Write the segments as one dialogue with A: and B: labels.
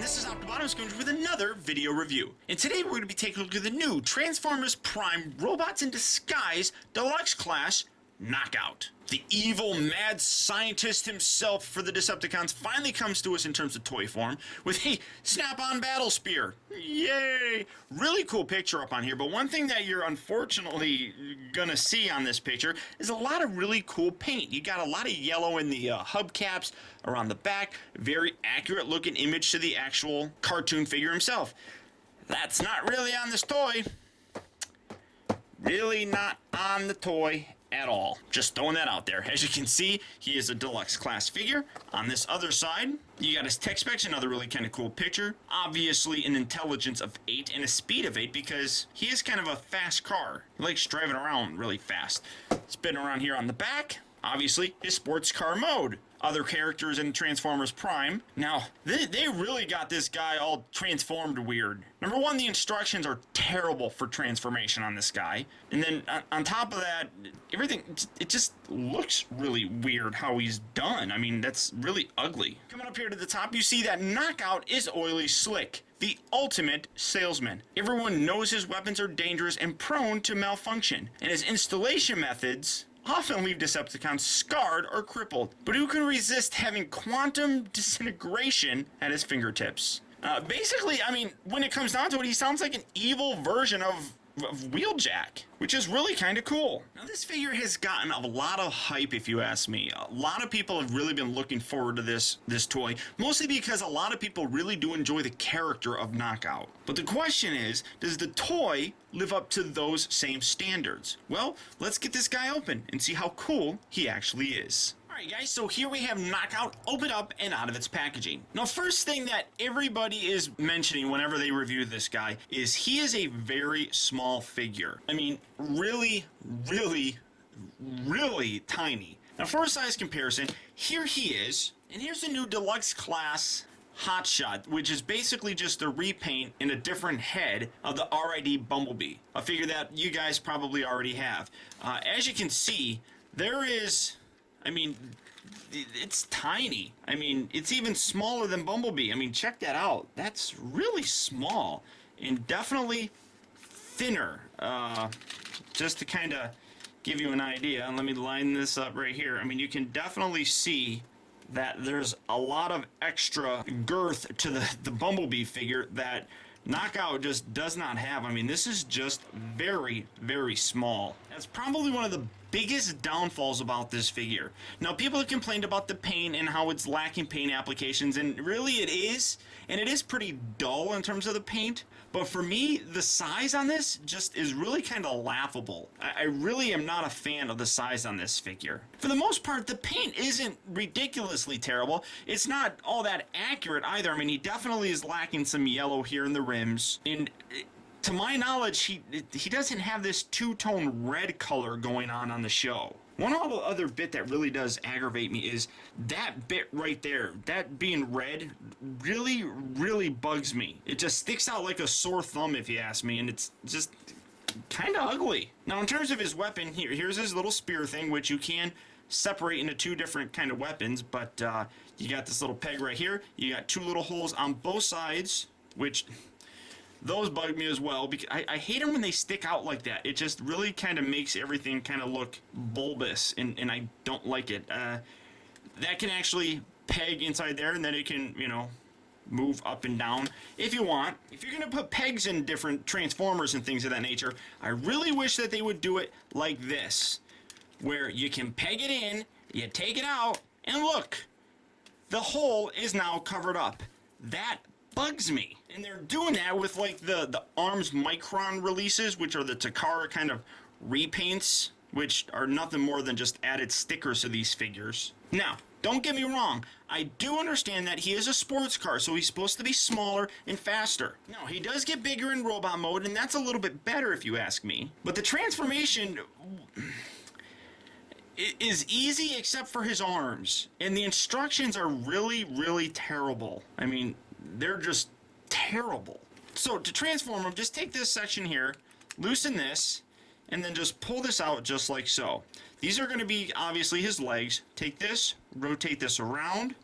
A: everyone, this is Optimus going with another video review. And today we're going to be taking a look at the new Transformers Prime Robots in Disguise Deluxe Class Knockout. The evil mad scientist himself for the Decepticons finally comes to us in terms of toy form with a snap-on battle spear. Yay! Really cool picture up on here, but one thing that you're unfortunately gonna see on this picture is a lot of really cool paint. You got a lot of yellow in the hubcaps around the back, very accurate looking image to the actual cartoon figure himself. That's not really on this toy. Really not on the toy at all. Just throwing that out there. As you can see, he is a deluxe class figure. On this other side, you got his tech specs, another really kind of cool picture. Obviously an intelligence of 8 and a speed of 8 because he is kind of a fast car. He likes driving around really fast. Spinning around here on the back, obviously his sports car mode. Other characters in Transformers Prime. Now, they really got this guy all transformed weird. Number one, the instructions are terrible for transformation on this guy. And then on top of that, everything, it just looks really weird how he's done. I mean, that's really ugly. Coming up here to the top, you see that Knockout is Oily Slick, the ultimate salesman. Everyone knows his weapons are dangerous and prone to malfunction, and his installation methods often leave Decepticons scarred or crippled. But who can resist having quantum disintegration at his fingertips? Basically, I mean, when it comes down to it, he sounds like an evil version of Wheeljack, which is really kind of cool. Now, this figure has gotten a lot of hype, if you ask me. A lot of people have really been looking forward to this toy, mostly because a lot of people really do enjoy the character of Knockout. But the question is, does the toy live up to those same standards? Well, let's get this guy open and see how cool he actually is. Alright guys, so here we have Knockout opened up and out of its packaging. Now, first thing that everybody is mentioning whenever they review this guy is he is a very small figure. I mean, really tiny. Now, for a size comparison, here he is, and here's the new Deluxe Class Hotshot, which is basically just a repaint in a different head of the RiD Bumblebee, a figure that you guys probably already have. As you can see, there is, I mean, it's tiny. I mean, it's even smaller than Bumblebee. I mean, check that out. That's really small and definitely thinner. Just to kind of give you an idea, and let me line this up right here. I mean, you can definitely see that there's a lot of extra girth to the Bumblebee figure that Knockout just does not have. I mean, this is just very small. That's probably one of the biggest downfalls about this figure. Now, people have complained about the paint and how it's lacking paint applications, and really it is, and it is pretty dull in terms of the paint. But for me, the size on this just is really kind of laughable. I really am not a fan of the size on this figure. For the most part, the paint isn't ridiculously terrible. It's not all that accurate either. I mean, he definitely is lacking some yellow here in the rims, and to my knowledge, he doesn't have this two-tone red color going on the show. One other bit that really does aggravate me is that bit right there. That being red really bugs me. It just sticks out like a sore thumb, if you ask me, and it's just kind of ugly. Now, in terms of his weapon, here's his little spear thing, which you can separate into two different kind of weapons, but you got this little peg right here. You got two little holes on both sides, which those bug me as well, because I hate them when they stick out like that. It just really kind of makes everything kind of look bulbous, and I don't like it. That can actually peg inside there, and then it can, you know, move up and down if you want. If you're going to put pegs in different Transformers and things of that nature, I really wish that they would do it like this, where you can peg it in, you take it out, and look, the hole is now covered up. That bugs me. And they're doing that with like the ARMS Micron releases, which are the Takara kind of repaints, which are nothing more than just added stickers to these figures. Now, don't get me wrong, I do understand that he is a sports car, so he's supposed to be smaller and faster. Now, he does get bigger in robot mode, and that's a little bit better if you ask me. But the transformation is easy except for his arms, and the instructions are really terrible. I mean, they're just terrible. So to transform him, just take this section here, loosen this, and then just pull this out just like so. These are going to be obviously his legs. Take this, rotate this around,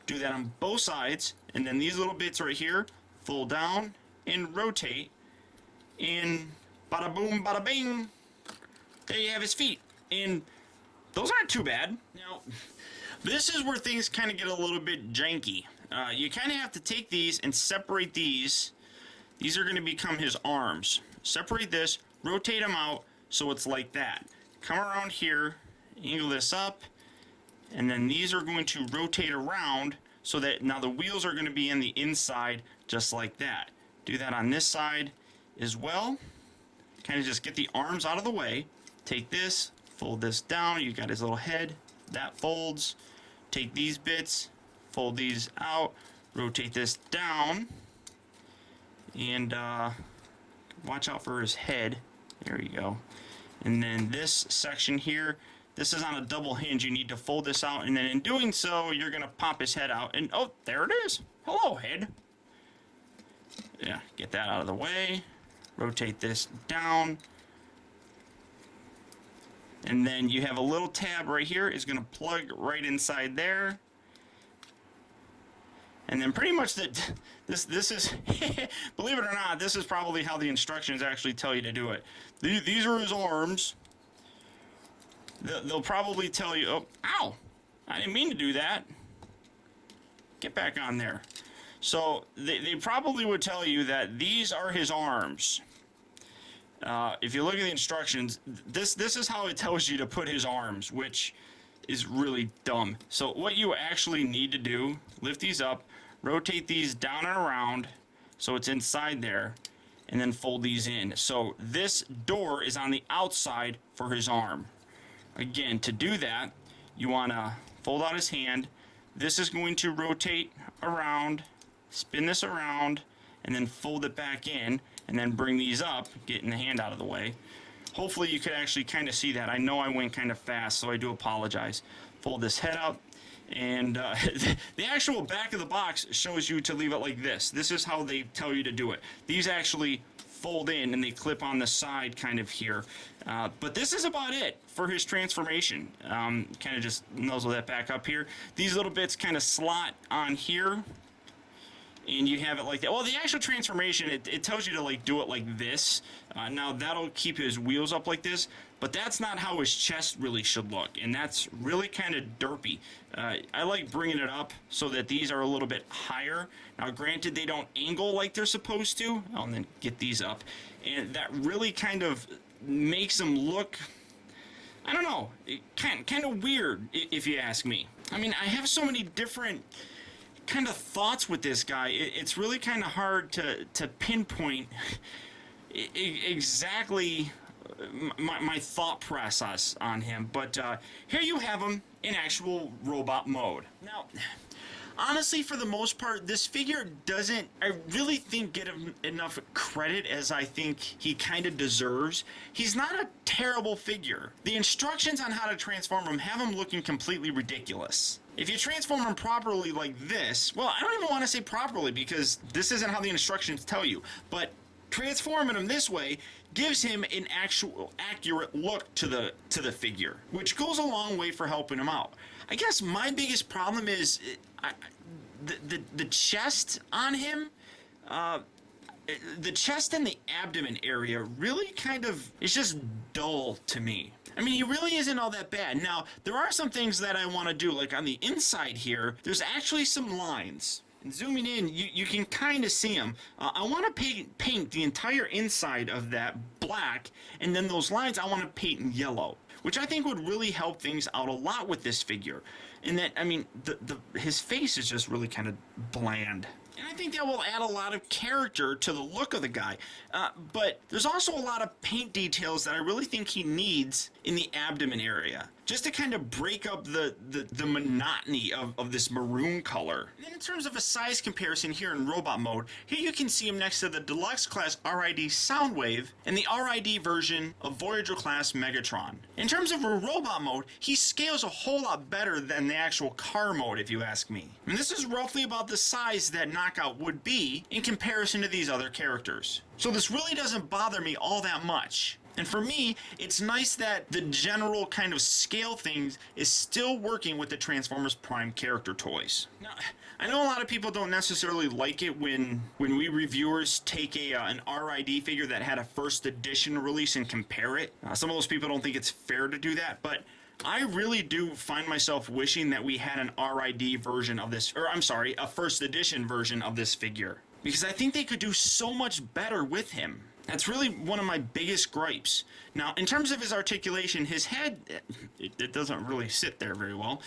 A: do that on both sides, and then these little bits right here fold down and rotate, and bada boom, bada bing, there you have his feet. And those aren't too bad. Now, this is where things kind of get a little bit janky. You kind of have to take these and separate these. These are going to become his arms. Separate this, rotate them out so it's like that. Come around here, angle this up, and then these are going to rotate around so that now the wheels are going to be in the inside just like that. Do that on this side as well. Kind of just get the arms out of the way. Take this, fold this down. You got his little head. That folds. Take these bits, fold these out, rotate this down, and watch out for his head. There you go. And then this section here, this is on a double hinge. You need to fold this out, and then in doing so, you're going to pop his head out, and oh, there it is. Hello, head. Yeah, get that out of the way. Rotate this down. And then you have a little tab right here. It's going to plug right inside there. And then pretty much this is, believe it or not, this is probably how the instructions actually tell you to do it. These are his arms. They'll probably tell you, oh, ow, I didn't mean to do that. Get back on there. So they probably would tell you that these are his arms. If you look at the instructions, this is how it tells you to put his arms, which is really dumb. So what you actually need to do, lift these up, rotate these down and around so it's inside there, and then fold these in. So this door is on the outside for his arm. Again, to do that, you want to fold out his hand. This is going to rotate around, spin this around, and then fold it back in, and then bring these up, getting the hand out of the way. Hopefully you could actually kind of see that. I know I went kind of fast, so I do apologize. Fold this head out, and the actual back of the box shows you to leave it like this. This is how they tell you to do it. These actually fold in and they clip on the side kind of here. But this is about it for his transformation. Kind of just nuzzle that back up here. These little bits kind of slot on here, and you have it like that. Well, the actual transformation, it tells you to like do it like this. Now that'll keep his wheels up like this, but that's not how his chest really should look, and that's really kind of derpy. I like bringing it up so that these are a little bit higher. Now granted, they don't angle like they're supposed to. I'll then get these up, and that really kind of makes them look, I don't know, kind of weird if you ask me. I mean, I have so many different kind of thoughts with this guy. It's really kind of hard to pinpoint exactly my thought process on him, but here you have him in actual robot mode. Now, honestly, for the most part, this figure doesn't, I really think, get him enough credit as I think he kind of deserves. He's not a terrible figure. The instructions on how to transform him have him looking completely ridiculous. If you transform him properly like this, well, I don't even want to say properly because this isn't how the instructions tell you, but transforming him this way gives him an actual accurate look to the figure, which goes a long way for helping him out. I guess my biggest problem is the chest on him. The chest and the abdomen area really kind of, it's just dull to me. I mean, he really isn't all that bad. Now, there are some things that I want to do, like on the inside here, there's actually some lines. And zooming in, you can kind of see them. I want to paint the entire inside of that black, and then those lines I want to paint in yellow, which I think would really help things out a lot with this figure. And that, I mean, his face is just really kind of bland. And I think that will add a lot of character to the look of the guy. But there's also a lot of paint details that I really think he needs in the abdomen area, just to kind of break up the monotony of this maroon color. And then in terms of a size comparison here in robot mode, here you can see him next to the Deluxe class RiD Soundwave and the RiD version of Voyager class Megatron. In terms of a robot mode, he scales a whole lot better than the actual car mode, if you ask me. And this is roughly about the size that Knockout would be in comparison to these other characters. So this really doesn't bother me all that much. And for me, it's nice that the general kind of scale things is still working with the Transformers Prime character toys. Now, I know a lot of people don't necessarily like it when we reviewers take an RID figure that had a first edition release and compare it. Some of those people don't think it's fair to do that, but I really do find myself wishing that we had an RID version of this, or I'm sorry, a first edition version of this figure. Because I think they could do so much better with him. That's really one of my biggest gripes. Now, in terms of his articulation, his head, it doesn't really sit there very well.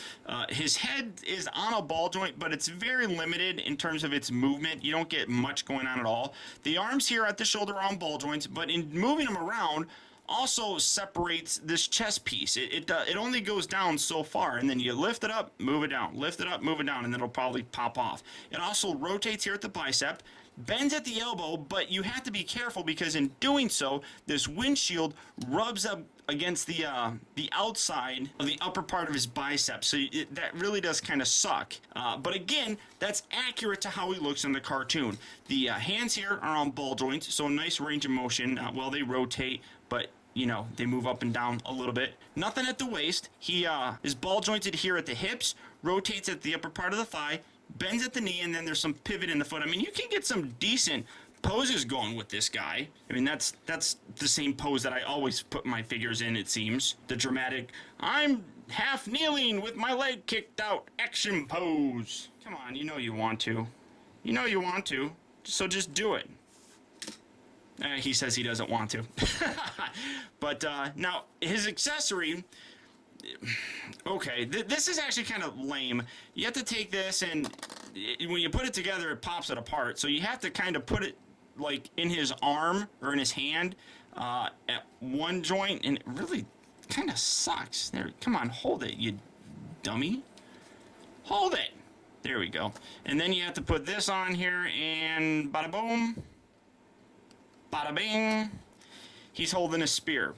A: His head is on a ball joint, but it's very limited in terms of its movement. You don't get much going on at all. The arms here at the shoulder are on ball joints, but in moving them around, also separates this chest piece. It only goes down so far, and then you lift it up, move it down, lift it up, move it down, and then it'll probably pop off. It also rotates here at the bicep, bends at the elbow, but you have to be careful because in doing so, this windshield rubs up against the outside of the upper part of his bicep, so that really does kind of suck. But again, that's accurate to how he looks in the cartoon. The hands here are on ball joints, so a nice range of motion while they rotate, but you know, they move up and down a little bit. Nothing at the waist. He is ball jointed here at the hips, rotates at the upper part of the thigh, bends at the knee, and then there's some pivot in the foot. I mean, you can get some decent poses going with this guy. I mean, that's the same pose that I always put my figures in, it seems. The dramatic, I'm half kneeling with my leg kicked out action pose. Come on, you know you want to. You know you want to, so just do it. He says he doesn't want to. But now, his accessory... Okay, this is actually kind of lame. You have to take this and when you put it together, it pops it apart. So you have to kind of put it like in his arm or in his hand at one joint, and it really kind of sucks. There, come on, hold it, you dummy. Hold it. There we go. And then you have to put this on here, and bada boom, bada bing. He's holding a spear.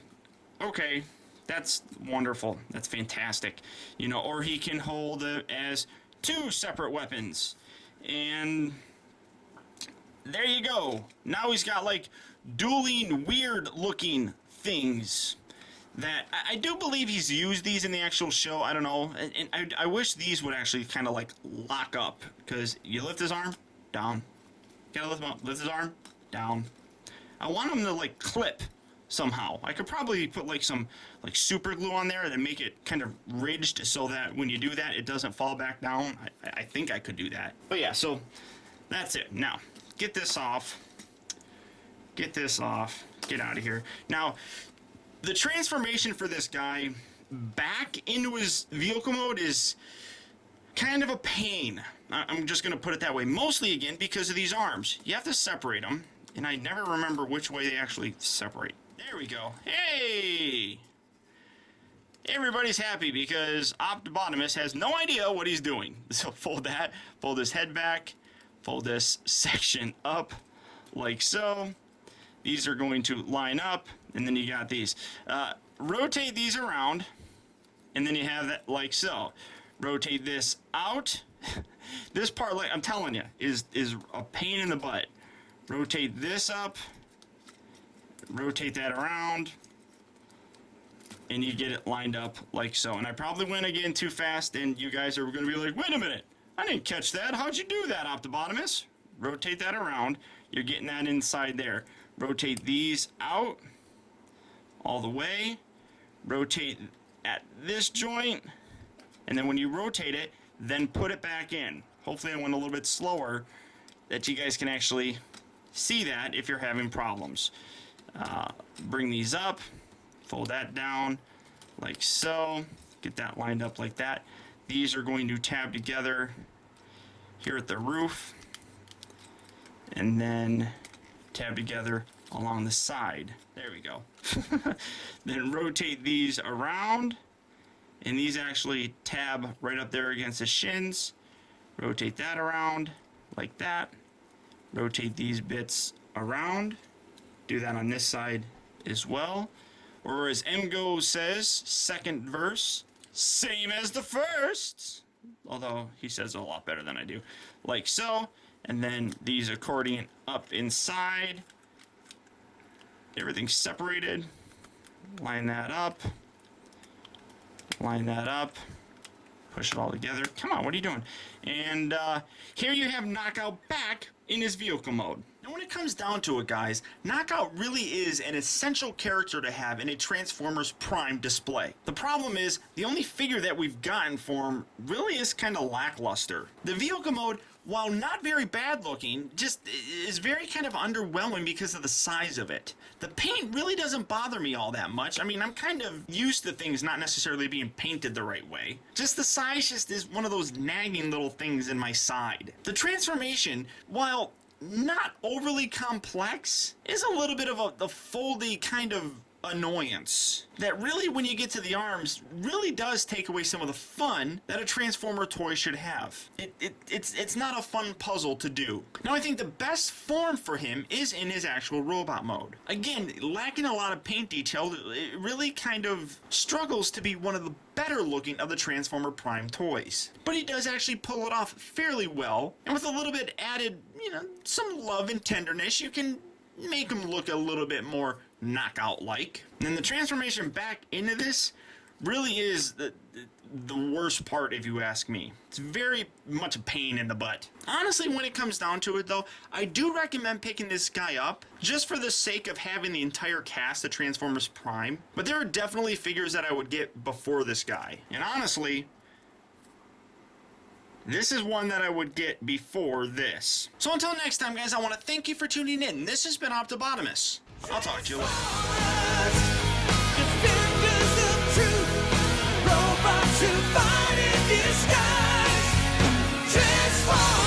A: Okay. That's wonderful. That's fantastic. You know, or he can hold it as two separate weapons. And there you go. Now he's got like dueling weird looking things that I do believe he's used these in the actual show. I don't know. And I wish these would actually kind of like lock up, because you lift his arm, down. Gotta lift him up. Lift his arm, down. I want him to like clip somehow. I could probably put like some like super glue on there and make it kind of ridged so that when you do that, it doesn't fall back down. I think I could do that. But yeah, so that's it. Now, get this off. Get this off. Get out of here. Now, the transformation for this guy back into his vehicle mode is kind of a pain. I'm just going to put it that way. Mostly, again, because of these arms. You have to separate them, and I never remember which way they actually separate. There we go. Hey! Everybody's happy because Optibotimus has no idea what he's doing. So fold that, fold his head back, fold this section up like so. These are going to line up, and then you got these. Rotate these around, and then you have that like so. Rotate this out. This part, like I'm telling you, is a pain in the butt. Rotate this up. Rotate that around, and you get it lined up like so. And I probably went again too fast, and you guys are going to be like, wait a minute, I didn't catch that. How'd you do that, Optibotimus? Rotate that around. You're getting that inside there. Rotate these out all the way. Rotate at this joint, and then when you rotate it, then put it back in. Hopefully I went a little bit slower that you guys can actually see that if you're having problems. Bring these up, fold that down like so, get that lined up like that. These are going to tab together here at the roof, and then tab together along the side. There we go. Then rotate these around, and these actually tab right up there against the shins. Rotate that around like that. Rotate these bits around. Do that on this side as well. Or as MGO says, second verse, same as the first. Although he says it a lot better than I do. Like so. And then these accordion up inside. Everything's separated. line that up, line that up, push it all together. Come on, what are you doing? And here you have Knockout back in his vehicle mode. Now when it comes down to it, guys, Knockout really is an essential character to have in a Transformers Prime display. The problem is, the only figure that we've gotten for him really is kind of lackluster. The vehicle mode, while not very bad looking, just is very kind of underwhelming because of the size of it. The paint really doesn't bother me all that much. I mean, I'm kind of used to things not necessarily being painted the right way. Just the size just is one of those nagging little things in my side. The transformation, while not overly complex, is a little bit of a foldy kind of annoyance that really, when you get to the arms, really does take away some of the fun that a Transformer toy should have. It's not a fun puzzle to do. Now I think the best form for him is in his actual robot mode. Again, lacking a lot of paint detail, it really kind of struggles to be one of the better looking of the Transformer Prime toys. But he does actually pull it off fairly well, and with a little bit added, some love and tenderness, you can make him look a little bit more Knockout-like. And the transformation back into this really is the worst part, if you ask me. It's very much a pain in the butt. Honestly, when it comes down to it though, I do recommend picking this guy up just for the sake of having the entire cast of Transformers Prime. But there are definitely figures that I would get before this guy. And honestly, this is one that I would get before this. So until next time, guys, I want to thank you for tuning in. This has been Optibotomus. I'll talk to you later.
B: Defenders of truth, robots who fight in disguise, transform.